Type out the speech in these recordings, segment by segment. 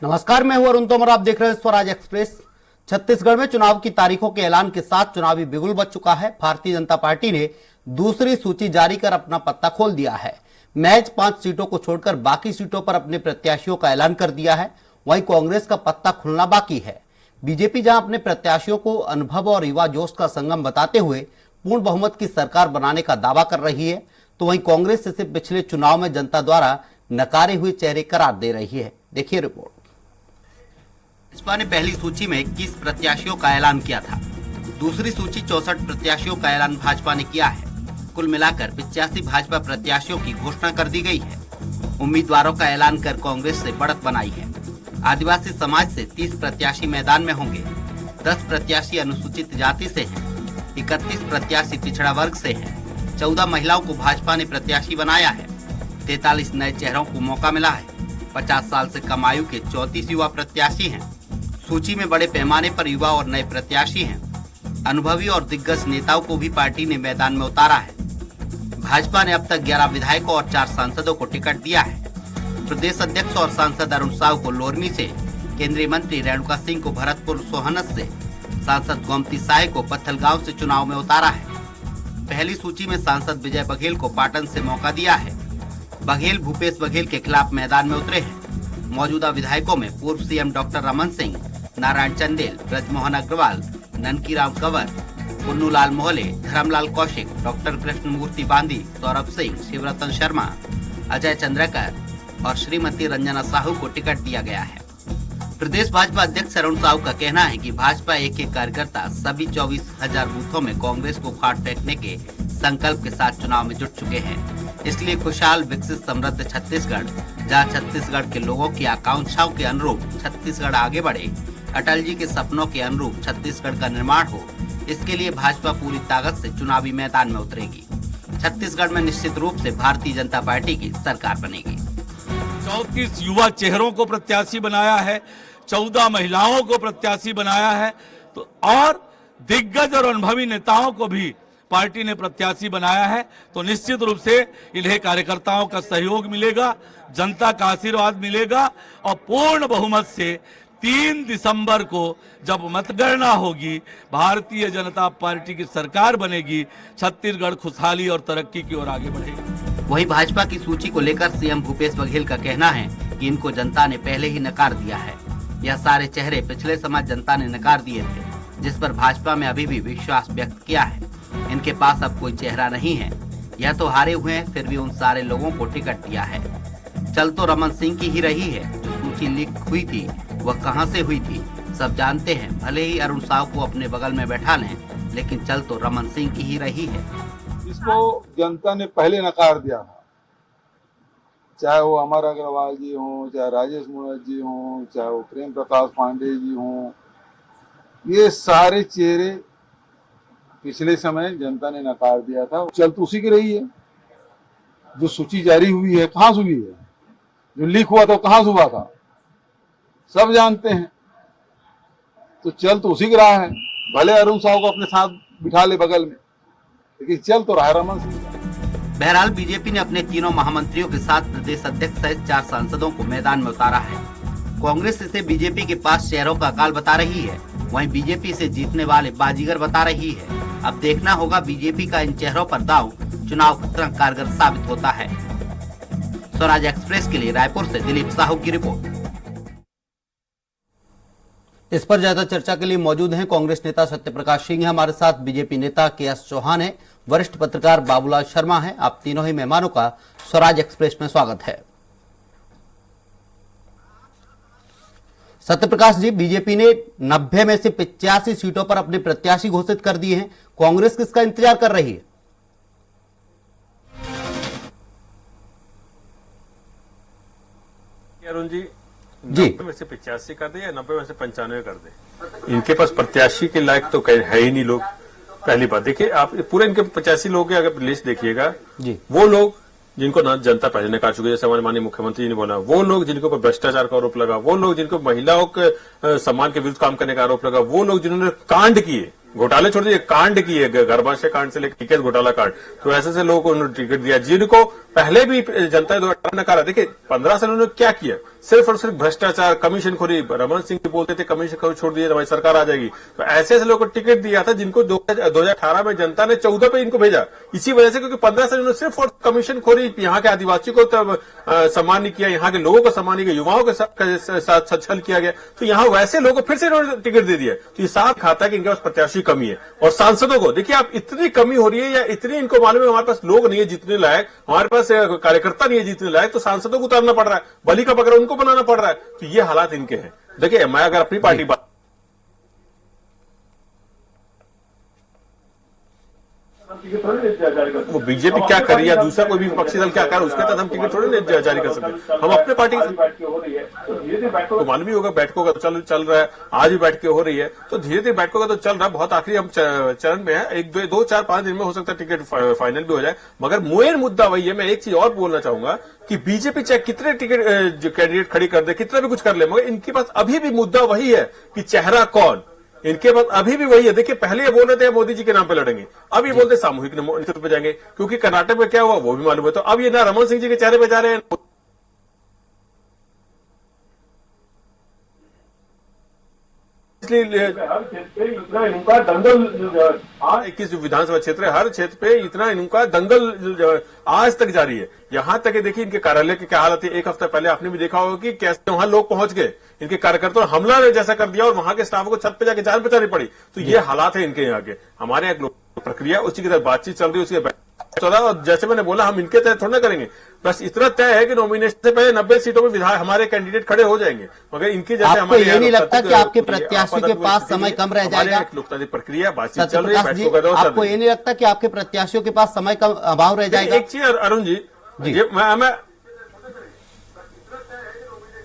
नमस्कार, मैं हूं अरुण तोमर। आप देख रहे हैं स्वराज एक्सप्रेस। छत्तीसगढ़ में चुनाव की तारीखों के ऐलान के साथ चुनावी बिगुल बज चुका है। भारतीय जनता पार्टी ने दूसरी सूची जारी कर अपना पत्ता खोल दिया है। महज 5 सीटों को छोड़कर बाकी सीटों पर अपने प्रत्याशियों का ऐलान कर दिया है। वहीं कांग्रेस का पत्ता खुलना बाकी है। बीजेपी जहां अपने प्रत्याशियों को अनुभव और युवा जोश का संगम बताते हुए पूर्ण बहुमत की सरकार बनाने का दावा कर रही है, तो वहीं कांग्रेस इसे पिछले चुनाव में जनता द्वारा नकारे हुए चेहरे करार दे रही है। देखिए रिपोर्ट। भाजपा ने पहली सूची में 21 प्रत्याशियों का ऐलान किया था। दूसरी सूची 64 प्रत्याशियों का ऐलान भाजपा ने किया है। कुल मिलाकर 85 भाजपा प्रत्याशियों की घोषणा कर दी गई है। उम्मीदवारों का ऐलान कर कांग्रेस से बढ़त बनाई है। आदिवासी समाज से 30 प्रत्याशी मैदान में होंगे। 10 प्रत्याशी अनुसूचित जाति से हैं। 31 प्रत्याशी पिछड़ा वर्ग से हैं। 14 महिलाओं को भाजपा ने प्रत्याशी बनाया है। 43 नए चेहरों को मौका मिला है। 50 साल से कम आयु के 34 युवा प्रत्याशी हैं। सूची में बड़े पैमाने पर युवा और नए प्रत्याशी हैं। अनुभवी और दिग्गज नेताओं को भी पार्टी ने मैदान में उतारा है। भाजपा ने अब तक 11 विधायकों और 4 सांसदों को टिकट दिया है। प्रदेश अध्यक्ष और सांसद अरुण साव को लोरमी से, केंद्रीय मंत्री रेणुका सिंह को भरतपुर सोहनस से, सांसद गोमती साय को पत्थलगांव से चुनाव में उतारा है। पहली सूची में सांसद विजय बघेल को पाटन से मौका दिया है। बघेल भूपेश बघेल के खिलाफ मैदान में उतरे हैं। मौजूदा विधायकों में पूर्व CM doctor Raman Singh, Narayan Chandel, Brijmohan Agrawal, Nankiram Kanwar, Punnulal Mohle, Dharamlal Kaushik, doctor Krishnamurthy Bandi, Saurabh Singh, Shivratan Sharma, Ajay चंद्रकर और श्रीमती रंजना साहू को टिकट दिया गया है। प्रदेश भाजपा अध्यक्ष अरुण साहू का कहना है कि भाजपा एक कार्यकर्ता सभी 24,000 बूथों में कांग्रेस को उखाड़ फेंकने के संकल्प के साथ चुनाव में जुट चुके हैं। इसलिए खुशहाल, विकसित, समृद्ध छत्तीसगढ़, जहां छत्तीसगढ़ के लोगों की आकांक्षाओं के अनुरूप छत्तीसगढ़ आगे बढ़े, अटल जी के सपनों के अनुरूप छत्तीसगढ़ का निर्माण हो, इसके लिए भाजपा पूरी ताकत से चुनावी मैदान में उतरेगी। छत्तीसगढ़ में निश्चित रूप से भारतीय जनता पार्टी की सरकार बनेगी। 34 युवा चेहरों को प्रत्याशी बनाया है, 14 महिलाओं को प्रत्याशी बनाया है, तो और दिग्गज और अनुभवी नेताओं को भी पार्टी ने प्रत्याशी बनाया है। तो निश्चित रूप से इन्हें कार्यकर्ताओं का सहयोग मिलेगा, जनता का आशीर्वाद मिलेगा और पूर्ण बहुमत से 3 दिसंबर को जब मतगणना होगी, भारतीय जनता पार्टी की सरकार बनेगी, छत्तीसगढ़ खुशहाली और तरक्की की ओर आगे बढ़ेगा। वहीं भाजपा की सूची को लेकर सीएम भूपेश बघेल का कहना है कि इनको जनता ने पहले ही नकार दिया है। यह सारे चेहरे पिछले समय जनता ने नकार दिए थे, जिस पर भाजपा में अभी भी विश्वास व्यक्त किया है। इनके पास अब कोई चेहरा नहीं है। यह तो हारे हुए हैं, फिर भी उन सारे लोगों को टिकट दिया है। चल तो रमन सिंह की ही रही है। जो सूची लीक हुई थी वह कहां से हुई थी सब जानते हैं। भले ही अरुण साव को अपने बगल में बैठा लें, लेकिन चल तो रमन सिंह की ही रही है। इसको जनता ने पहले नकार दिया था, चाहे वो अमर अग्रवाल जी हों, चाहे राजेश मूणत जी हों, चाहे वो प्रेम प्रकाश पांडे जी हों। ये सारे चेहरे पिछले समय जनता ने नकार दिया था। चल तो उसी की रही है। जो सूची जारी हुई है कहाँ से हुई है, जो लीक हुआ था कहाँ से हुआ था, सब जानते हैं। तो चल तो उसी की रहा है। भले अरुण साहू को अपने साथ बिठा ले बगल में, लेकिन चल तो रहा है रमन सिंह। बहरहाल बीजेपी ने अपने तीनों महामंत्रियों के साथ प्रदेश अध्यक्ष सहित 4 सांसदों को मैदान में उतारा है। कांग्रेस इसे बीजेपी के पास चेहरों का अकाल बता रही है, वहीं बीजेपी से जीतने वाले बाजीगर बता रही है। अब देखना होगा बीजेपी का इन चेहरों पर दांव चुनाव कितना कारगर साबित होता है। स्वराज एक्सप्रेस के लिए रायपुर से दिलीप साहू की रिपोर्ट। इस पर ज्यादा चर्चा के लिए मौजूद हैं कांग्रेस नेता सत्यप्रकाश सिंह, हमारे साथ बीजेपी नेता के.एस. चौहान है, वरिष्ठ पत्रकार बाबूलाल शर्मा है। आप तीनों ही मेहमानों का स्वराज एक्सप्रेस में स्वागत है। सत्यप्रकाश जी, बीजेपी ने 90 में से 85 सीटों पर अपने प्रत्याशी घोषित कर दिए हैं। कांग्रेस किसका इंतजार कर रही है? अरुण जी, 90 में से 85 कर दे या 90 में से 95 कर दे, इनके पास प्रत्याशी के लायक तो है ही नहीं लोग। पहली बात देखिए, आप पूरे इनके 85 लोगों की अगर लिस्ट देखिएगा, वो लोग जिनको ना जनता पहले नकार चुकी है, जैसे हमारे माननीय मुख्यमंत्री जी ने बोला, वो लोग जिनको पर भ्रष्टाचार का आरोप लगा, वो लोग जिनको महिलाओं के सम्मान के विरुद्ध काम करने का आरोप लगा, वो लोग जिन्होंने कांड किए, घोटाले छोड़ दिए, कांड किए, गर्भाशय कांड से लेकर टिकट घोटाला कांड, तो ऐसे ऐसे लोगों को उन्होंने टिकट दिया जिनको पहले भी जनता ने 2018 नकारा। देखिए 15 साल उन्होंने क्या किया, सिर्फ और सिर्फ भ्रष्टाचार, कमीशन खोरी। रमन सिंह जी बोलते थे कमीशन खोरी छोड़ दिए हमारी सरकार आ जाएगी, तो ऐसे ऐसे लोगों को टिकट दिया था जिनको 2018 में जनता ने 14 पे इनको भेजा, इसी वजह से, क्योंकि 15 साल उन्होंने सिर्फ और कमीशन खोरी, यहाँ के आदिवासी को सम्मान नहीं किया, यहाँ के लोगों को सम्मान नहीं किया, युवाओं के साथ छल किया गया, तो यहाँ वैसे लोगों को फिर से इन्होंने टिकट दे दिया। तो ये साफ खाता है कि इनके पास प्रत्याशी कमी है। और सांसदों को देखिए, आप इतनी कमी हो रही है या इतनी इनको मालूम है हमारे पास लोग नहीं है जितने लायक, हमारे पास कार्यकर्ता नहीं है जितने लायक, तो सांसदों को उतारना पड़ रहा है, बलि का बकरा उनको बनाना पड़ रहा है। तो ये हालात इनके हैं। देखिए मैं अगर अपनी पार्टी बात, वो बीजेपी क्या कर रही है, दूसरा कोई भी विपक्षी दल क्या कर रहा है, उसके तहत हम टिकट थोड़ी नहीं जारी कर सकते। हम अपने पार्टी तो मालूम ही होगा, बैठकों का तो चल रहा है, आज भी बैठकें हो रही है, तो धीरे धीरे बैठकों का तो चल रहा है, बहुत आखिरी हम चरण में है, 1-2-4-5 दिन में हो सकता है टिकट फाइनल भी हो जाए। मगर मेन मुद्दा वही है। मैं एक चीज और बोलना चाहूंगा कि बीजेपी चाहे कितने टिकट कैंडिडेट खड़ी कर दे, कितना भी कुछ कर ले, मगर इनके पास अभी भी मुद्दा वही है कि चेहरा कौन, इनके पास अभी भी वही है। देखिए पहले ये बोल रहे थे मोदी जी के नाम पे लड़ेंगे, अब ये बोलते सामूहिक नेतृत्व पे जाएंगे, क्योंकि कर्नाटक में क्या हुआ वो भी मालूम है। तो अब ये ना रमन सिंह जी के चेहरे पे जा रहे हैं, इसलिए हर क्षेत्र पे इतना इनका दंगल, 21 विधानसभा क्षेत्र है, हर क्षेत्र पे इतना इनका दंगल आज तक जारी है। यहां तक देखिए इनके कार्यालय की क्या हालत है। एक हफ्ता पहले आपने भी देखा होगा कि कैसे वहां लोग पहुंच गए, इनके कार्यकर्ताओं ने हमला जैसा कर दिया और वहां के स्टाफ को छत पे जाके जान बचानी पड़ी। तो ये हालात है इनके यहाँ के। हमारे यहाँ प्रक्रिया उसी की तरह बातचीत चल रही है, उसके और जैसे मैंने बोला हम इनके तय थोड़ा ना करेंगे, बस इतना तय है कि नॉमिनेशन से पहले 90 सीटों में विधायक हमारे कैंडिडेट खड़े हो जाएंगे। मगर इनके जैसे आपको ये नहीं लगता कि आपके प्रत्याशी के पास समय कम रह जाएगा? लोकतांत्रिक प्रक्रिया बातचीत चल रही है, आपको ये नहीं लगता कि आपके प्रत्याशियों के पास समय का अभाव रह जाएगा? एक चीज अरुण जी, मैं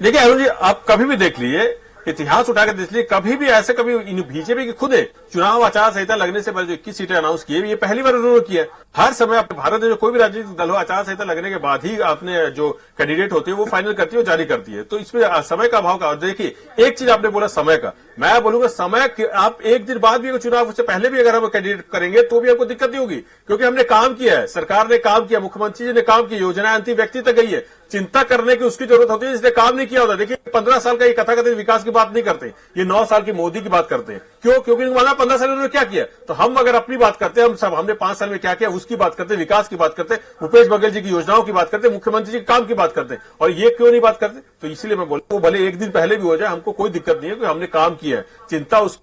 देखिए अरुण जी, आप कभी भी देख लीजिए, इतिहास उठाकर देख लीजिए, कभी भी ऐसे कभी बीजेपी की खुद है चुनाव आचार संहिता लगने से पहले जो 21 सीटें अनाउंस की है, ये पहली बार उन्होंने किया है। हर समय अपने भारत में जो कोई भी राजनीतिक दल हो, आचार संहिता लगने के बाद ही आपने जो कैंडिडेट होते हैं वो फाइनल करती है और जारी करती है। तो इसमें समय का अभाव का, देखिए एक चीज आपने बोला समय का, मैं बोलूंगा समय आप एक दिन बाद भी चुनाव से पहले भी अगर हम कैंडिडेट करेंगे तो भी आपको दिक्कत नहीं होगी, क्योंकि हमने काम किया है, सरकार ने काम किया, मुख्यमंत्री जी ने काम किया, योजना अंतिम व्यक्ति तक गई है। चिंता करने की उसकी जरूरत होती है जिसने काम नहीं किया होता। देखिए 15 साल का ये कथाकथित विकास की बात नहीं करते, ये 9 साल की मोदी की बात करते हैं। क्यों? क्योंकि माना 15 साल उन्होंने क्या किया। तो हम अगर अपनी बात करते हैं, हम सब हमने 5 साल में क्या किया उसकी बात करते, विकास की बात करते, भूपेश बघेल जी की योजनाओं की बात करते, मुख्यमंत्री जी के काम की बात करते, और ये क्यों नहीं बात करते? तो इसलिए मैं बोलता हूं भले एक दिन पहले भी हो जाए, हमको कोई दिक्कत नहीं है, क्योंकि हमने काम किया है। चिंता उस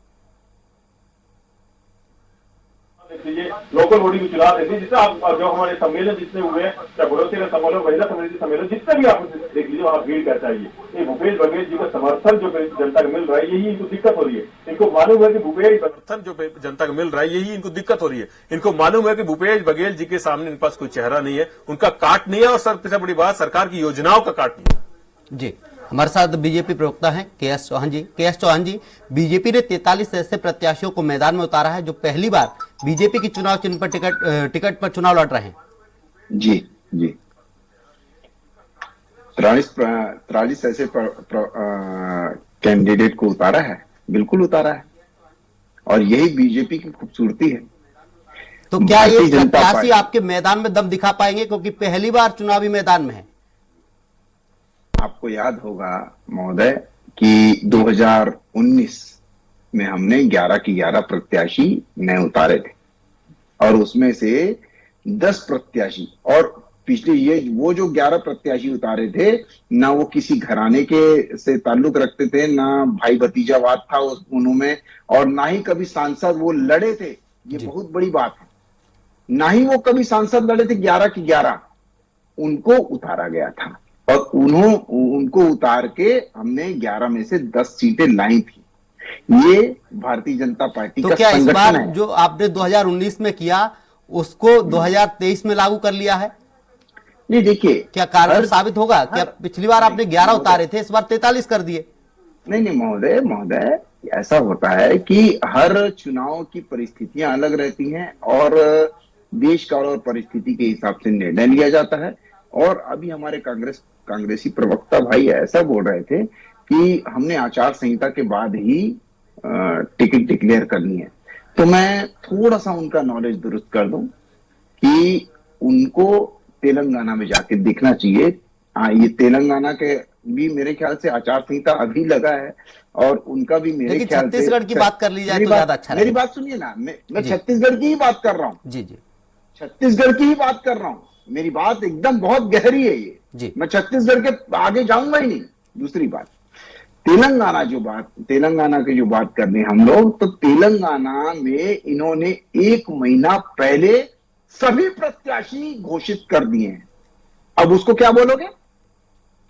लोकल बॉडी को चुनाव देखिए, जिससे आप जो हमारे सम्मेलन जितने हुए हैं, चाहे बढ़ोतरी का सम्मेलन, महिला समिति सम्मेलन, जितने भी आप देख लीजिए वहां भीड़ क्या चाहिए। ये भूपेश बघेल जी का समर्थन जो जनता को मिल रहा है, यही इनको दिक्कत हो रही है। इनको मालूम है कि भूपेश समर्थन जो जनता को मिल रहा है, यही इनको दिक्कत हो रही है। इनको मालूम है कि भूपेश बघेल जी के सामने इनके पास कोई चेहरा नहीं है, उनका काट नहीं है, और सबसे बड़ी बात सरकार की योजनाओं का काट नहीं है। जी, हमारे साथ बीजेपी प्रवक्ता हैं के.एस. चौहान जी। के.एस. चौहान जी, बीजेपी ने 43 ऐसे प्रत्याशियों को मैदान में उतारा है जो पहली बार बीजेपी की चुनाव चिन्ह पर टिकट पर चुनाव लड़ रहे हैं। जी जी, 43 ऐसे कैंडिडेट को उतारा है, बिल्कुल उतारा है, और यही बीजेपी की खूबसूरती है। तो क्या ये प्रत्याशी आपके मैदान में दम दिखा पाएंगे, क्योंकि पहली बार चुनावी मैदान में है? आपको याद होगा महोदय कि 2019 में हमने 11 की 11 प्रत्याशी नए उतारे थे, और उसमें से 10 प्रत्याशी, और पिछले ये वो जो 11 प्रत्याशी उतारे थे, ना वो किसी घराने के से ताल्लुक रखते थे, ना भाई भतीजावाद था उनमें, और ना ही कभी सांसद वो लड़े थे। ये बहुत बड़ी बात है, ना ही वो कभी सांसद लड़े थे। 11 की 11 उनको उतारा गया था, और उनको उतार के हमने 11 में से 10 सीटें लाई थी। ये भारतीय जनता पार्टी का क्या इस बार है। जो आपने 2019 में किया उसको 2023 में लागू कर लिया है? नहीं, देखिए क्या कारगर साबित होगा? क्या पिछली बार आपने 11 उतारे थे, इस बार 43 कर दिए? नहीं महोदय, ऐसा होता है कि हर चुनाव की परिस्थितियां अलग रहती हैं, और देश काल और परिस्थिति के हिसाब से निर्णय लिया जाता है। और अभी हमारे कांग्रेसी प्रवक्ता भाई ऐसा बोल रहे थे कि हमने आचार संहिता के बाद ही टिकट डिक्लेयर करनी है। तो मैं थोड़ा सा उनका नॉलेज दुरुस्त कर दूं कि उनको तेलंगाना में जाके देखना चाहिए। ये तेलंगाना के भी मेरे ख्याल से आचार संहिता अभी लगा है और उनका भी मेरे लेकिन ख्याल से छत्तीसगढ़ की बात कर ली जाए तो ज्यादा अच्छा मेरी रहेगा। बात सुनिए ना, मैं जी। छत्तीसगढ़ की ही बात कर रहा हूं, जी जी छत्तीसगढ़ की ही बात कर रहा हूं। मेरी बात एकदम बहुत गहरी है ये। जी। मैं छत्तीसगढ़ के आगे जाऊंगा ही नहीं। दूसरी बात, तेलंगाना की जो बात कर रहे हैं हम लोग, तो तेलंगाना में इन्होंने 1 महीना पहले सभी प्रत्याशी घोषित कर दिए हैं। अब उसको क्या बोलोगे?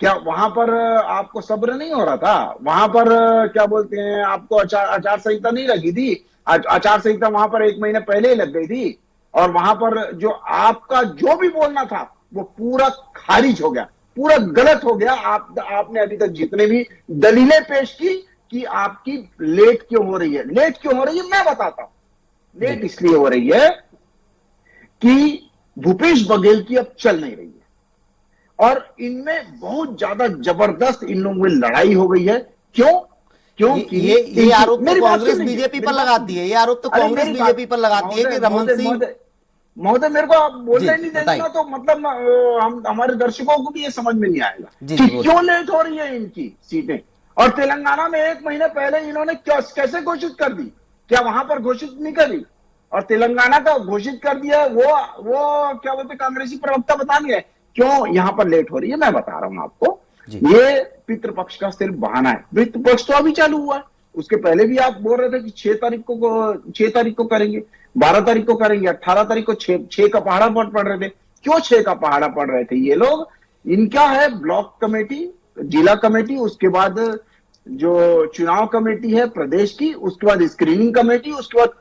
क्या वहां पर आपको सब्र नहीं हो रहा था? वहां पर क्या बोलते हैं, आपको आचार संहिता नहीं लगी थी? आचार संहिता वहां पर 1 महीने पहले ही लग गई थी और वहां पर जो आपका जो भी बोलना था वो पूरा खारिज हो गया, पूरा गलत हो गया। आपने अभी तक जितने भी दलीलें पेश की कि आपकी लेट क्यों हो रही है, लेट क्यों हो रही है मैं बताता हूं। लेट इसलिए हो रही है कि भूपेश बघेल की अब चल नहीं रही है और इनमें बहुत ज्यादा जबरदस्त इन लोगों में लड़ाई हो गई है। क्यों? क्योंकि ये आरोप तो मेरी बात कांग्रेस सुनिए, बीजेपी मेरी पर बात लगाती है, ये आरोप तो अरे कांग्रेस मेरी बीजेपी बात- पर लगाती है कि रमन सिंह। महोदय मेरे को आप बोलने जी, नहीं देंगे बताइए। ना तो मतलब हम हमारे दर्शकों को भी ये समझ में नहीं आएगा जी, कि जी, बोलिए। क्यों लेट हो रही है इनकी सीटें। और तेलंगाना में 1 महीने पहले इन्होंने कैसे घोषित कर दी? क्या वहां पर घोषित नहीं करी? और तेलंगाना का घोषित कर दिया है, वो क्या बोलते कांग्रेसी प्रवक्ता बता दिया है। क्यों यहां पर लेट हो रही है मैं बता रहा हूं आपको। जी। ये पितृपक्ष का सिर्फ बहाना है। पितृपक्ष तो अभी चालू हुआ है, उसके पहले भी आप बोल रहे थे कि 6 तारीख को करेंगे, 12 तारीख को करेंगे, 18 तारीख को 6 का पहाड़ा पड़ रहे थे। क्यों 6 का पहाड़ा पड़ रहे थे ये लोग? इनका है ब्लॉक कमेटी, जिला कमेटी, उसके बाद जो चुनाव कमेटी है प्रदेश की, उसके बाद स्क्रीनिंग कमेटी, उसके बाद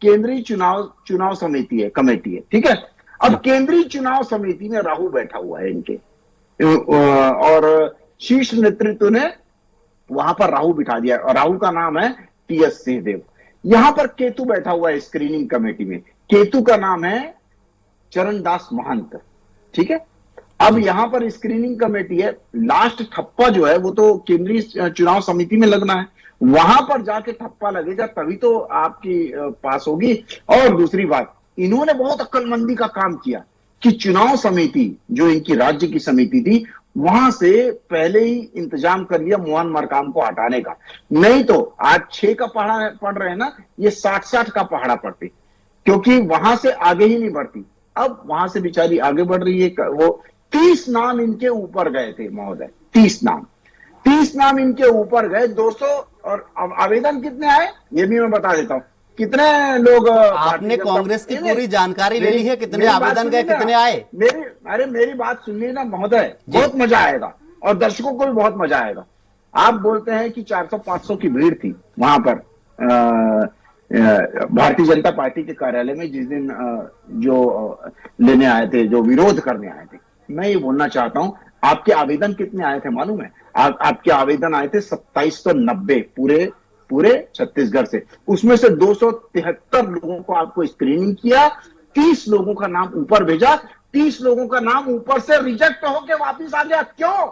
केंद्रीय चुनाव समिति है, कमेटी है। ठीक है। अब केंद्रीय चुनाव समिति में राहु बैठा हुआ है इनके और शीर्ष नेतृत्व ने वहां पर राहु बिठा दिया और राहु का नाम है टीएस सिंहदेव। यहां पर केतु बैठा हुआ है स्क्रीनिंग कमेटी में, केतु का नाम है चरणदास महंत। ठीक है। अब यहां पर स्क्रीनिंग कमेटी है, लास्ट ठप्पा जो है वो तो केंद्रीय चुनाव समिति में लगना है, वहां पर जाके ठप्पा लगेगा तभी तो आपकी पास होगी। और दूसरी बात, इन्होंने बहुत अक्लमंदी का काम किया कि चुनाव समिति जो इनकी राज्य की समिति थी वहां से पहले ही इंतजाम कर लिया मोहन मरकाम को हटाने का। नहीं तो आज 6 का पहाड़ा पड़ रहे हैं ना, ये 60 का पहाड़ा पड़ती, क्योंकि वहां से आगे ही नहीं बढ़ती। अब वहां से बेचारी आगे बढ़ रही है। वो 30 नाम इनके ऊपर गए थे महोदय, 30 नाम इनके ऊपर गए। 200 और आवेदन कितने आए ये भी मैं बता देता हूं। कितने लोग आपने कांग्रेस की पूरी जानकारी ले ली है, कितने आवेदन गए, कितने आए? मेरी बात सुनिए ना महोदय, बहुत मजा आएगा और दर्शकों को भी बहुत मजा आएगा। आप बोलते हैं कि 400-500 की भीड़ थी वहां पर भारतीय जनता पार्टी के कार्यालय में जिस दिन जो लेने आए थे, जो विरोध करने आए थे। मैं ये बोलना चाहता हूं, आपके आवेदन कितने आए थे मालूम है? आपके आवेदन आए थे 2790 पूरे छत्तीसगढ़ से। उसमें से 273 लोगों को आपको स्क्रीनिंग किया, 30 लोगों का नाम ऊपर भेजा, 30 लोगों का नाम ऊपर से रिजेक्ट होकर वापिस आ गया। क्यों?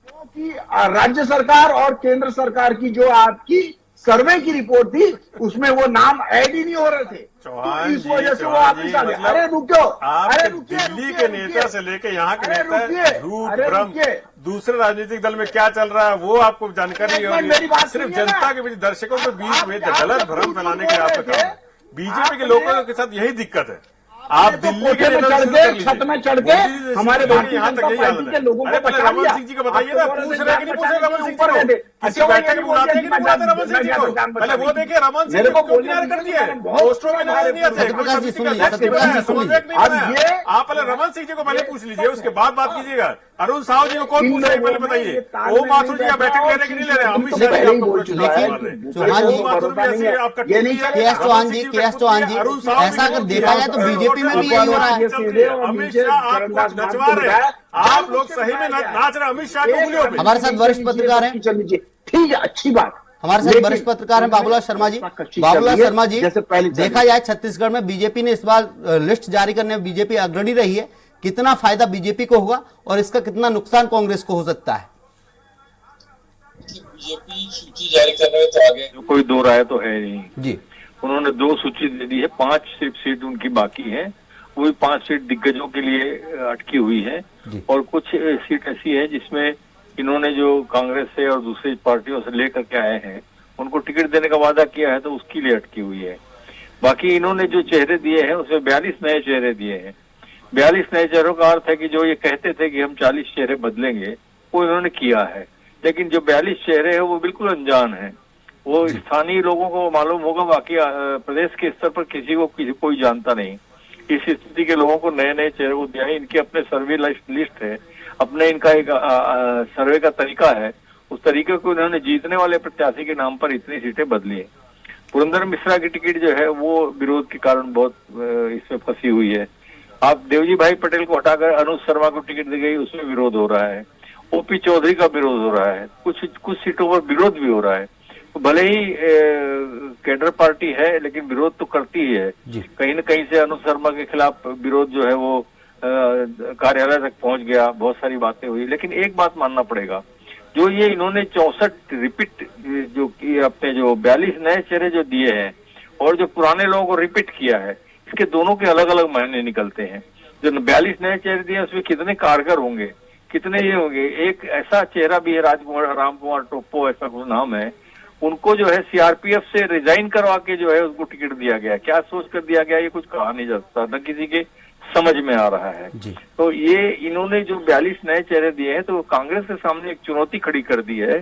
क्योंकि राज्य सरकार और केंद्र सरकार की जो आपकी सर्वे की रिपोर्ट थी उसमें वो नाम ऐड ही नहीं हो रहे थे। चौहान तो इस वजह से वो चौहान वापिस आ गया। मतलब अरे रुको, आप अरे रुकिए, दिल्ली के नेता से लेके यहाँ के नेता झूठ अरे भ्रम, रुकिए। दूसरे राजनीतिक दल में क्या चल रहा है वो आपको जानकारी एक मिनट मेरी होगी। बात सिर्फ सुनिए ना। जनता के बीच, दर्शकों के बीच में आप गलत जब भ्रम झूठ फैलाने के लिए बोल आपका रहे काम है। थे, बीजेपी के आपने- लोगों के साथ यही दिक्कत है। आप तो दिल्ली कोठे के में नेता चढ़ से के, शुरू कर छत में चढ़ लीजिए। के मोदी जी से हमारे शुरू करके भारतीय यहाँ तक जनता यही पार्टी हालत के है। लोगों अरे को पहले बचा रमन लिया। सिंह जी को बताइए ना, आपको पूछ रहे कि नहीं पूछ रहे रमन सिंह जी ऊपर दे। को? किसी अच्छा, बैठक ये में बुलाते हैं कि नहीं बुलाते रमन सिंह जी को? जान बचा पहले वो ली। देखिए रमन सिंह मेरे जी को को क्यों बोलने किनारे कर दीजिए, दिए? मैंने बहुत पोस्टरों में सारे नहीं आते। सत्यप्रकाश जी सुनिए, अध्यक्ष नहीं सत्यप्रकाश जी बनाया, सुनिए। समन्वयक नहीं अब बनाया। ये- आप पहले रमन सिंह जी को पहले पूछ लीजिए, उसके बाद बात कीजिएगा। अरुण साहू जी को कौन पूछ रहे हैं पहले बताइए? ओम माथुर जी का बैठक ले रहे कि नहीं ले रहे? अमित शाह जी आपको पूछ रहे हैं। चौहान जी- ओम माथुर भी ऐसे आपका ये नहीं टीम है। के एस चौहान जी, रमन के एस चौहान जी, अरुण साहू ऐसा अगर देखा जाए तो बीजेपी में भी यही हो रहा है। अमित शाह आपको नचवा रहे हैं। आप लोग सही में नाच रहे अमित शाह की उंगलियों पे। हमारे साथ वरिष्ठ पत्रकार हैं। ठीक है, अच्छी बात। हमारे साथ लेकिन वरिष्ठ पत्रकार हैं बाबूलाल शर्मा जी। कच्ची बाबूलाल चल रही है, शर्मा जी, जैसे पहले चल देखा रही जाए छत्तीसगढ़ में बीजेपी ने इस बार लिस्ट जारी करने में बीजेपी अग्रणी रही है। कितना फायदा बीजेपी को होगा और इसका कितना नुकसान कांग्रेस को हो सकता है? बीजेपी सूची जारी करने में तो आगे, कोई दो राय तो है नहीं। जी, उन्होंने 2 सूची दे दी है, 5 सिर्फ सीट उनकी बाकी है, वो भी 5 सीट दिग्गजों के लिए अटकी हुई है। और कुछ सीट ऐसी है जिसमें इन्होंने जो कांग्रेस से और दूसरी पार्टियों से लेकर के आए हैं उनको टिकट देने का वादा किया है, तो उसके लिए अटकी हुई है। बाकी इन्होंने जो चेहरे दिए हैं उसमें 42 नए चेहरे दिए हैं। 42 नए चेहरों का अर्थ है कि जो ये कहते थे कि हम 40 चेहरे बदलेंगे वो इन्होंने किया है, लेकिन जो 42 चेहरे हैं वो बिल्कुल अनजान है। वो स्थानीय लोगों को मालूम होगा, बाकी प्रदेश के स्तर पर किसी को कोई जानता नहीं। इस स्थिति के लोगों को नए नए चेहरे को दिया है। इनके अपने सर्वे लिस्ट है, अपने इनका एक सर्वे का तरीका है, उस तरीके को इन्होंने जीतने वाले प्रत्याशी के नाम पर इतनी सीटें बदली है। पुरंदर मिश्रा की टिकट जो है वो विरोध के कारण बहुत इसमें फंसी हुई है। आप देवजी भाई पटेल को हटाकर अनुज शर्मा को टिकट दी गई, उसमें विरोध हो रहा है। ओपी चौधरी का विरोध हो रहा है, कुछ सीटों पर विरोध भी हो रहा है। तो भले ही कैडर पार्टी है लेकिन विरोध तो करती ही है। कहीं न कहीं से अनुज शर्मा के खिलाफ विरोध जो है वो कार्यालय तक पहुंच गया, बहुत सारी बातें हुई। लेकिन एक बात मानना पड़ेगा, जो ये इन्होंने 64 रिपीट जो कि अपने जो 42 नए चेहरे जो दिए हैं और जो पुराने लोगों को रिपीट किया है, इसके दोनों के अलग अलग मायने निकलते हैं। जो 42 नए चेहरे दिए उसमें कितने कारगर होंगे, कितने ये होंगे। एक ऐसा चेहरा भी है, राम कुमार टोप्पो ऐसा कुछ नाम है, उनको जो है सीआरपीएफ से रिजाइन करवा के जो है उसको टिकट दिया गया। क्या सोच कर दिया गया ये कुछ कहा नहीं जा सकता, न किसी के समझ में आ रहा है। तो ये इन्होंने जो 42 नए चेहरे दिए हैं तो कांग्रेस के सामने एक चुनौती खड़ी कर दी है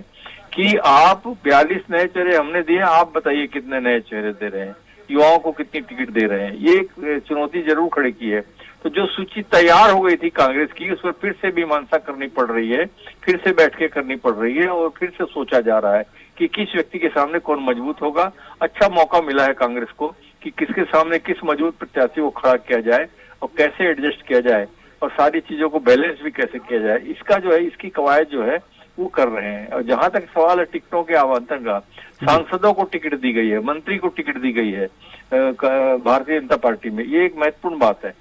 कि आप 42 नए चेहरे हमने दिए, आप बताइए कितने नए चेहरे दे रहे हैं, युवाओं को कितनी टिकट दे रहे हैं। ये एक चुनौती जरूर खड़ी की है। तो जो सूची तैयार हो गई थी कांग्रेस की, उस पर फिर से मीमांसा करनी पड़ रही है, फिर से बैठ के करनी पड़ रही है और फिर से सोचा जा रहा है कि किस व्यक्ति के सामने कौन मजबूत होगा। अच्छा मौका मिला है कांग्रेस को कि किसके सामने किस मजबूत प्रत्याशी को खड़ा किया जाए और कैसे एडजस्ट किया जाए और सारी चीजों को बैलेंस भी कैसे किया जाए। इसका जो है, इसकी कवायद जो है वो कर रहे हैं। और जहां तक सवाल है टिकटों के आवंटन का, सांसदों को टिकट दी गई है, मंत्री को टिकट दी गई है भारतीय जनता पार्टी में, ये एक महत्वपूर्ण बात है।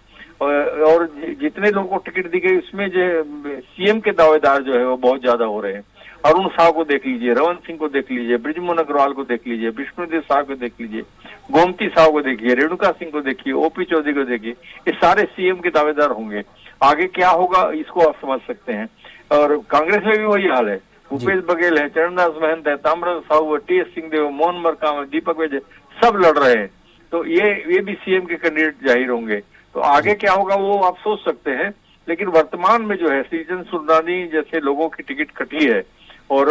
और जितने लोगों को टिकट दी गई उसमें जो सीएम के दावेदार जो है वो बहुत ज्यादा हो रहे हैं। अरुण साव को देख लीजिए, रवंत सिंह को देख लीजिए, ब्रिजमोहन अग्रवाल को देख लीजिए, विष्णुदेव साव को देख लीजिए, गोमती साव को देखिए, रेणुका सिंह को देखिए, ओपी चौधरी को देखिए, ये सारे सीएम के दावेदार होंगे। आगे क्या होगा इसको आप समझ सकते हैं। और कांग्रेस में भी वही हाल है, भूपेश बघेल है, चरणदास महंत है, ताम्रध्वज साहू है, टीएस सिंहदेव, मोहन मरकाम, दीपक वैद्य, सब लड़ रहे हैं। तो ये भी सीएम के कैंडिडेट जाहिर होंगे। तो आगे क्या होगा वो आप सोच सकते हैं। लेकिन वर्तमान में जो है सृजन सुरदानी जैसे लोगों की टिकट कटी है और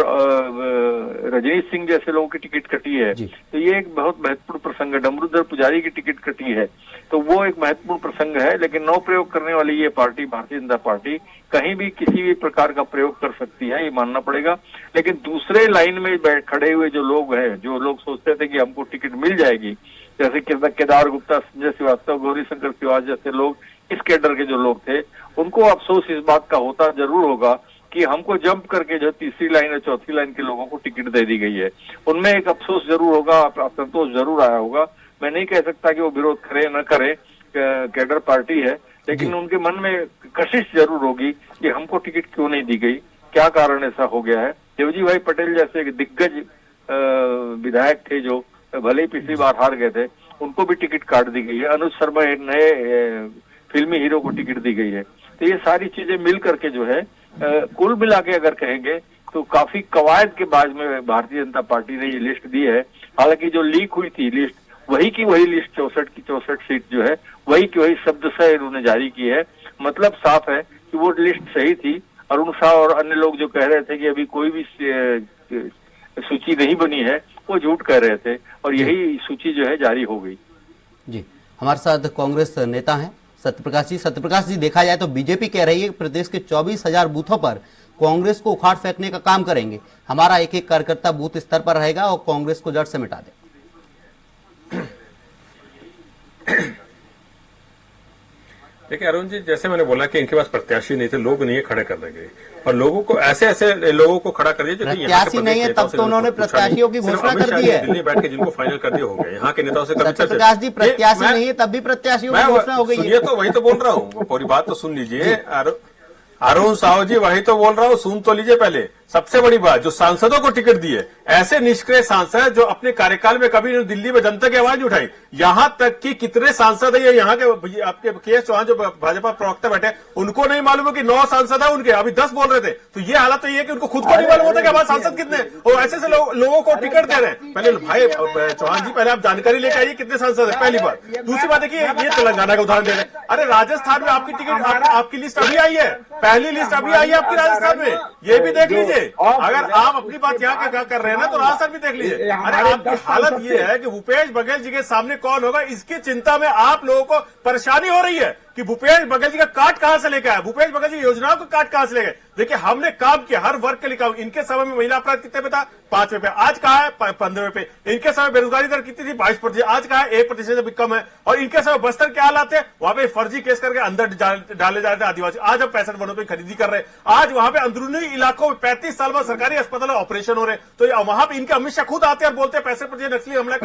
रजनीश सिंह जैसे लोगों की टिकट कटी है, तो ये एक बहुत महत्वपूर्ण प्रसंग है। डमरूधर पुजारी की टिकट कटी है, तो वो एक महत्वपूर्ण प्रसंग है। लेकिन नौ प्रयोग करने वाली ये पार्टी, भारतीय जनता पार्टी, कहीं भी किसी भी प्रकार का प्रयोग कर सकती है, ये मानना पड़ेगा। लेकिन दूसरे लाइन में खड़े हुए जो लोग हैं, जो लोग सोचते थे कि हमको टिकट मिल जाएगी, जैसे केदार गुप्ता, संजय श्रीवास्तव, गौरी शंकर तिवारी जैसे लोग, इस कैडर के जो लोग थे, उनको अफसोस इस बात का होता जरूर होगा कि हमको जंप करके जो तीसरी लाइन और चौथी लाइन के लोगों को टिकट दे दी गई है। उनमें एक अफसोस जरूर होगा, असंतोष जरूर आया होगा। मैं नहीं कह सकता कि वो विरोध करे न करे, कैडर पार्टी है, लेकिन उनके मन में कशिश जरूर होगी कि हमको टिकट क्यों नहीं दी गई, क्या कारण ऐसा हो गया है। देवजी भाई पटेल जैसे एक दिग्गज विधायक थे जो भले ही पिछली बार हार गए थे, उनको भी टिकट काट दी गई है। अनुज शर्मा नए फिल्मी हीरो को टिकट दी गई है। तो ये सारी चीजें मिल करके जो है कुल मिला के अगर कहेंगे तो काफी कवायद के बाद में भारतीय जनता पार्टी ने ये लिस्ट दी है। हालांकि जो लीक हुई थी लिस्ट, वही की वही लिस्ट 64 की 64 सीट जो है वही की वही शब्द से इन्होंने जारी की है। मतलब साफ है कि वो लिस्ट सही थी। अरुण साव और अन्य लोग जो कह रहे थे कि अभी कोई भी सूची नहीं बनी है, वो झूठ कह रहे थे और यही सूची जो है जारी हो गई। जी, हमारे साथ कांग्रेस नेता हैं सत्यप्रकाश जी। सत्यप्रकाश जी, देखा जाए तो बीजेपी कह रही है कि प्रदेश के 24,000 बूथों पर कांग्रेस को उखाड़ फेंकने का काम करेंगे। हमारा एक एक कार्यकर्ता बूथ स्तर पर रहेगा और कांग्रेस को जड़ से मिटा दे। देखिए अरुण जी, जैसे मैंने बोला कि इनके पास प्रत्याशी नहीं थे, लोग नहीं खड़े कर देंगे और लोगों को ऐसे लोगों को खड़ा कर दिया जो प्रत्याशी नहीं है, तब तो उन्होंने प्रत्याशियों की घोषणा कर दी है। दिल्ली बैठ के जिनको फाइनल कर दिया हो गया, यहाँ के नेताओं से कभी चर्चा। प्रकाश जी, प्रत्याशी नहीं है तब भी प्रत्याशियों की घोषणा हो गई है। सुनिए तो वही तो बोल रहा हूँ, पूरी बात तो सुन लीजिए। अरुण साहू जी, वही तो बोल रहा हूँ, सुन तो लीजिए पहले। सबसे बड़ी बात, जो सांसदों को टिकट दिए, ऐसे निष्क्रिय सांसद जो अपने कार्यकाल में कभी दिल्ली में जनता की आवाज नहीं उठाई। यहां तक कि कितने सांसद है, यहाँ के आपके के.एस. चौहान जो भाजपा प्रवक्ता बैठे, उनको नहीं मालूम है कि 9 सांसद है उनके, अभी 10 बोल रहे थे। तो ये हालत तो ये है कि उनको खुद को नहीं मालूम होता कि हमारे सांसद कितने, और ऐसे से लोगों को टिकट दे रहे हैं। पहले भाई चौहान जी, पहले आप जानकारी लेके आइए कितने सांसद है, पहली बात। दूसरी बात है कि ये तेलंगाना का उदाहरण दे रहे हैं। अरे राजस्थान में आपकी टिकट, आपकी लिस्ट अभी आई है, पहली लिस्ट अभी आई है आपकी राजस्थान में, ये भी देख लीजिए। अगर आप अपनी बात यहाँ क्या कर रहे हैं ना, तो राजस्थान भी देख लीजिए। अरे आपकी हालत ये है कि भूपेश बघेल जी के सामने कौन होगा, इसकी चिंता में आप लोगों को परेशानी हो रही है कि भूपेश बघेल जी का काट कहां से लेके आया, भूपेश बघेल जी योजनाओं का काट कहां से ले गए। देखिए, हमने काम किया, हर वर्ग के लिए काम। इनके समय में महिला अपराध कितने पे था, 5 पे, आज कहा है 15 पे। इनके समय बेरोजगारी दर कितनी थी, 22%, आज कहा है 1% से भी कम है। और इनके समय बस्तर क्या हालात है, वहां पे फर्जी केस करके अंदर डाले जा रहे थे आदिवासी। आज हम 65 वनों पर खरीदी कर रहे हैं। आज वहां पे अंदरूनी इलाकों में 35 साल बाद सरकारी अस्पताल में ऑपरेशन हो रहे हैं। तो वहां पर इनके अमित शाह खुद आते हैं और बोलते हैं 65% नक्सली हमला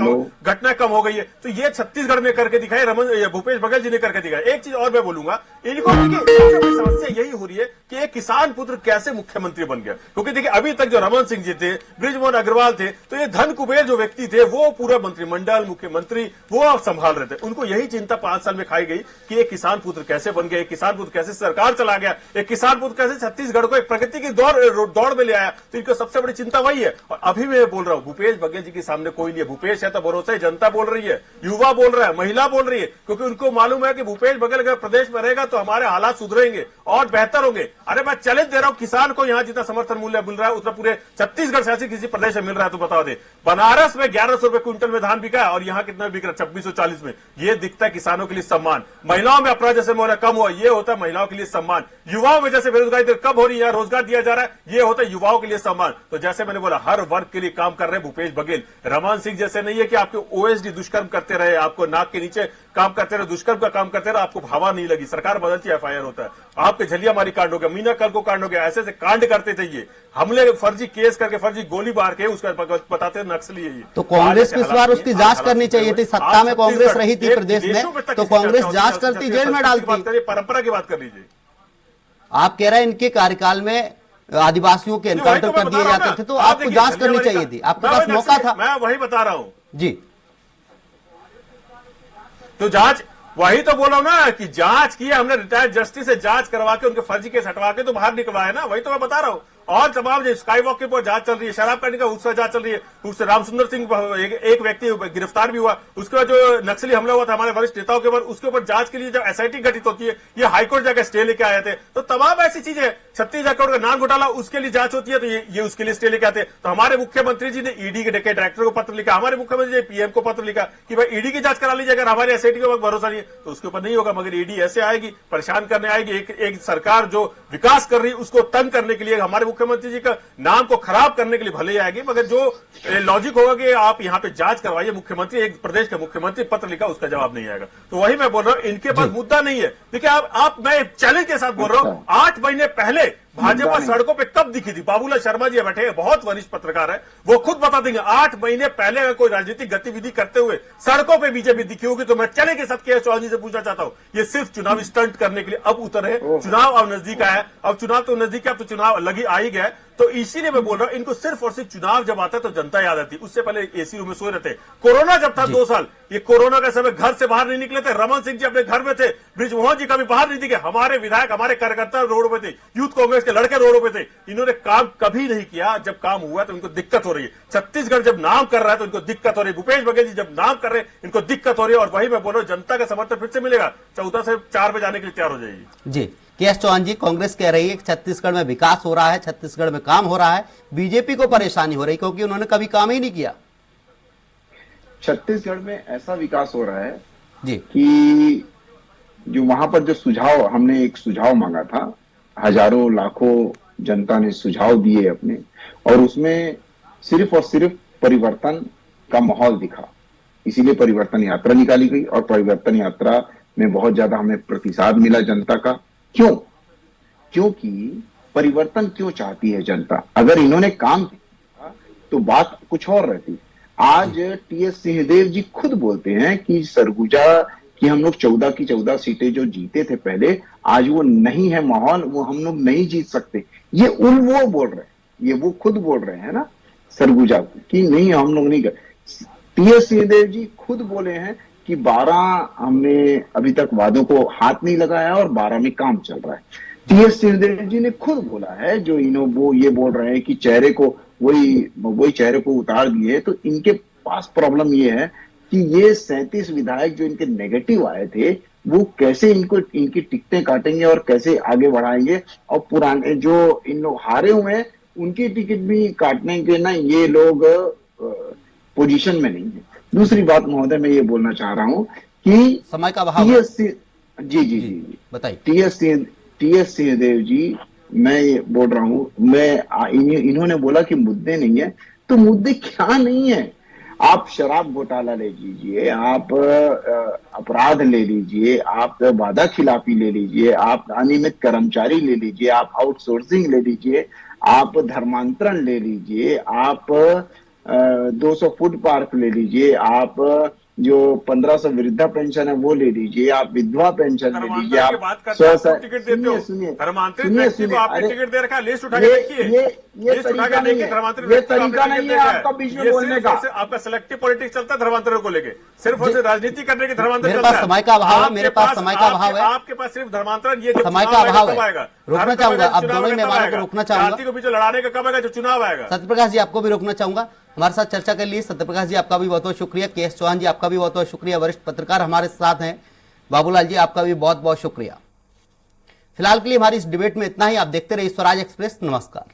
घटना कम हो गई है। तो ये छत्तीसगढ़ में करके दिखाए, भूपेश बघेल जी ने करके दिखाया। एक चीज और मैं बोलूंगा, इनको सबसे बड़ी समस्या यही हो रही है कि एक किसान पुत्र कैसे मुख्यमंत्री बन गया। क्योंकि देखिए, अभी तक जो रमन सिंह जी थे, बृजमोहन अग्रवाल थे, तो ये धन कुबेर जो व्यक्ति थे, वो पूरा मंत्रिमंडल, मुख्यमंत्री वो आप संभाल रहे थे। उनको यही चिंता 5 साल में खाई गई कि एक किसान पुत्र कैसे बन गया, एक किसान पुत्र कैसे सरकार चला गया, एक किसान पुत्र कैसे छत्तीसगढ़ को एक प्रगति की दौड़ में ले आया। तो इनको सबसे बड़ी चिंता वही है। और अभी मैं बोल रहा हूं, भूपेश बघेल जी के सामने कोई नहीं है। भूपेश है तो भरोसा है, जनता बोल रही है, युवा बोल रहा है, महिला बोल रही है, क्योंकि उनको मालूम है कि भूपेश बघेल अगर प्रदेश में रहेगा तो हमारे हालात सुधरेंगे और बेहतर होंगे। अरे मैं चैलेंज दे रहा हूं, किसान को यहां जितना समर्थन मूल्य मिल रहा है उतना पूरे छत्तीसगढ़ से ऐसे किसी प्रदेश में मिल रहा है तो बता दे। बनारस में 1100 रुपए क्विंटल में धान बिका है और यहां कितना बिक रहा है, 2640 में। ये दिखता है किसानों के लिए सम्मान। महिलाओं में अपराध जैसे मोहरा कम हुआ, ये होता है महिलाओं के लिए सम्मान। युवाओं में जैसे बेरोजगारी दर कम हो रही है, रोजगार दिया जा रहा है, ये होता है युवाओं के लिए सम्मान। तो जैसे मैंने बोला, हर वर्ग के लिए काम कर रहे हैं भूपेश बघेल। रमन सिंह जैसे नहीं है कि आपके ओएसडी दुष्कर्म करते रहे, आपको नाक के नीचे काम करते रहे, दुष्कर्म का काम करते रहे, आपको भावा नहीं लगी, सरकार बदलती एफआईआर होता है। आपके झलियामारी कांड हो गया, मीना कल को कांड हो गया, ऐसे कांड करते थे। ये हमले, फर्जी केस करके, फर्जी गोली मार के उसका बताते नक्सली है ये। तो कांग्रेस को इस बार उसकी जांच करनी चाहिए थी। सत्ता में कांग्रेस रही थी प्रदेश में, तो कांग्रेस जांच करती, जेल में डालती। परंपरा की बात कर लीजिए। आप कह रहे हैं इनके कार्यकाल में आदिवासियों के एनकाउंटर कर दिए जाते थे, तो आपको जांच करनी चाहिए थी, आपके पास मौका था। मैं वही बता रहा हूं जी। तो जांच, वही तो बोला ना कि जांच की हमने, रिटायर्ड जस्टिस से जांच करवा के उनके फर्जी केस हटवा के तो बाहर निकलवाए ना, वही तो मैं बता रहा हूं। और तमाम जो स्काई वॉक के ऊपर जांच चल रही है, शराब कांड का उसका जांच चल रही है, उससे रामसुंदर सिंह एक व्यक्ति गिरफ्तार भी हुआ, उसके बाद जो नक्सली हमला हुआ था हमारे वरिष्ठ नेताओं के ऊपर, उसके ऊपर जांच के लिए जब एसआईटी गठित होती है, ये हाईकोर्ट जाकर स्टे लेके आए थे। तो तमाम ऐसी चीजें, 36 करोड़ का नान घोटाला, उसके लिए जांच होती है, तो ये उसके लिए स्टे लेके आते। तो हमारे मुख्यमंत्री जी ने ईडी के डायरेक्टर को पत्र लिखा, हमारे मुख्यमंत्री जी ने पीएम को पत्र लिखा कि भाई ईडी की जांच करा लीजिए, अगर हमारे एसआईटी के वक्त भरोसा नहीं है तो उसके ऊपर नहीं होगा। मगर ईडी ऐसे आएगी, परेशान करने आएगी, एक सरकार जो विकास कर रही है उसको तंग करने के लिए, हमारे मुख्यमंत्री जी का नाम को खराब करने के लिए भले ही आएगी। मगर जो लॉजिक होगा कि आप यहां पे जांच करवाइए, मुख्यमंत्री, एक प्रदेश के मुख्यमंत्री पत्र लिखा, उसका जवाब नहीं आएगा। तो वही मैं बोल रहा हूं, इनके पास मुद्दा नहीं है। देखिए, आप मैं चैलेंज के साथ बोल रहा हूं, 8 महीने पहले भाजपा सड़कों पे कब दिखी थी? बाबूलाल शर्मा जी बैठे हैं, बहुत वरिष्ठ पत्रकार है, वो खुद बता देंगे 8 महीने पहले अगर कोई राजनीतिक गतिविधि करते हुए सड़कों पे बीजेपी दिखी होगी तो मैं चैलेंज के साथ के.एस. चौहान जी से पूछना चाहता हूं, ये सिर्फ चुनावी स्टंट करने के लिए अब उतरे? चुनाव अब नजदीक आया, अब चुनाव तो नजदीक है, अब तो चुनाव लगी आ ही गया। तो इसीलिए मैं बोल रहा हूं, इनको सिर्फ और सिर्फ चुनाव जब आता है तो जनता याद आती, उससे पहले एसी रूम में सोए रहते। कोरोना जब था 2 साल, ये कोरोना का समय घर से बाहर नहीं निकले थे, रमन सिंह जी अपने घर में थे, बृजमोहन जी कभी बाहर नहीं दिखे, हमारे विधायक, हमारे कार्यकर्ता रोड पे थे, यूथ कांग्रेस के लड़के रोड पे थे। इन्होंने काम कभी नहीं किया, जब काम हुआ तो इनको दिक्कत हो रही है। छत्तीसगढ़ जब नाम कर रहा है तो इनको दिक्कत हो रही है, भूपेश बघेल जी जब नाम कर रहे हैं इनको दिक्कत हो रही है। और वही मैं बोल रहा हूं, जनता का समर्थन फिर से मिलेगा, 14 से 4 पे जाने के लिए तैयार हो जाएगी। जी, के.एस. चौहान जी, कांग्रेस कह रही है कि छत्तीसगढ़ में विकास हो रहा है, छत्तीसगढ़ में काम हो रहा है, बीजेपी को परेशानी हो रही है क्योंकि उन्होंने कभी काम ही नहीं किया। छत्तीसगढ़ में ऐसा विकास हो रहा है जी कि जो वहां पर जो सुझाव, हमने एक सुझाव मांगा था, हजारों लाखों जनता ने सुझाव दिए अपने, और उसमें सिर्फ और सिर्फ परिवर्तन का माहौल दिखा। इसीलिए परिवर्तन यात्रा निकाली गई और परिवर्तन यात्रा में बहुत ज्यादा हमें प्रतिसाद मिला जनता का। क्यों? क्योंकि परिवर्तन क्यों चाहती है जनता? अगर इन्होंने काम किया तो बात कुछ और रहती। आज टी.एस. सिंहदेव जी खुद बोलते हैं कि सरगुजा कि हम लोग 14 की 14 सीटें जो जीते थे पहले, आज वो नहीं है माहौल, वो हम लोग नहीं जीत सकते। ये वो बोल रहे हैं। ये वो खुद बोल रहे हैं ना सरगुजा कि नहीं हम लोग नहीं कर। टीएस सिंहदेव जी खुद बोले हैं कि 12 हमने अभी तक वादों को हाथ नहीं लगाया और 12 में काम चल रहा है। टीएस सिंहदेव जी ने खुद बोला है, जो वो ये बोल रहे हैं कि चेहरे को वही चेहरे को उतार दिए, तो इनके पास प्रॉब्लम ये है कि ये 37 विधायक जो इनके नेगेटिव आए थे वो कैसे इनकी टिकटें काटेंगे और कैसे आगे बढ़ाएंगे, और पुराने जो इन लोग हारे हुए हैं उनकी टिकट भी काटने के ना ये लोग पोजीशन में नहीं है। दूसरी बात महोदय मैं ये बोलना चाह रहा हूं कि समय का अभाव है। जी बताइए। टीएस सिंहदेव जी, मैं ये बोल रहा हूं, इन्होंने बोला कि मुद्दे नहीं है, तो मुद्दे क्या नहीं है? आप शराब घोटाला ले लीजिए, आप अपराध ले लीजिए, आप वादा खिलाफी ले लीजिए, आप अनियमित कर्मचारी ले लीजिए, आप आउटसोर्सिंग ले लीजिए, आप धर्मांतरण ले लीजिए, आप 200 फूड पार्क ले लीजिए, आप जो 1500 वृद्धा पेंशन है वो ले लीजिए, आप विधवा पेंशन ले लीजिए, आप टिकट देते हो, धर्मांतरित व्यक्ति को आपने टिकट दे रखा है, लिस्ट उठा के देखिए, ये तरीका नहीं है, ये तरीका नहीं है आपका बीच में बोलने का। आपका सिलेक्टिव पॉलिटिक्स चलता है धर्मांतरण को लेके, सिर्फ उनसे राजनीति करने की धर्मांतरण मेरे पास समय का अभाव है, मेरे पास समय का अभाव है, आपके पास सिर्फ धर्मांतरण, ये समय का अभाव है, रोकना चाहूंगा, अब दोनों मेहमानों को रोकना चाहूंगा। जाति को बीच लड़ाने का कब आएगा, जो चुनाव आएगा। सत्यप्रकाश जी आपको भी रोकना चाहूंगा हमारे साथ चर्चा के लिए। सत्यप्रकाश जी आपका भी बहुत बहुत शुक्रिया। के एस चौहान जी आपका भी बहुत बहुत शुक्रिया, वरिष्ठ पत्रकार हमारे साथ हैं। बाबूलाल जी आपका भी बहुत बहुत शुक्रिया। फिलहाल के लिए हमारी इस डिबेट में इतना ही। आप देखते रहिए स्वराज एक्सप्रेस। नमस्कार।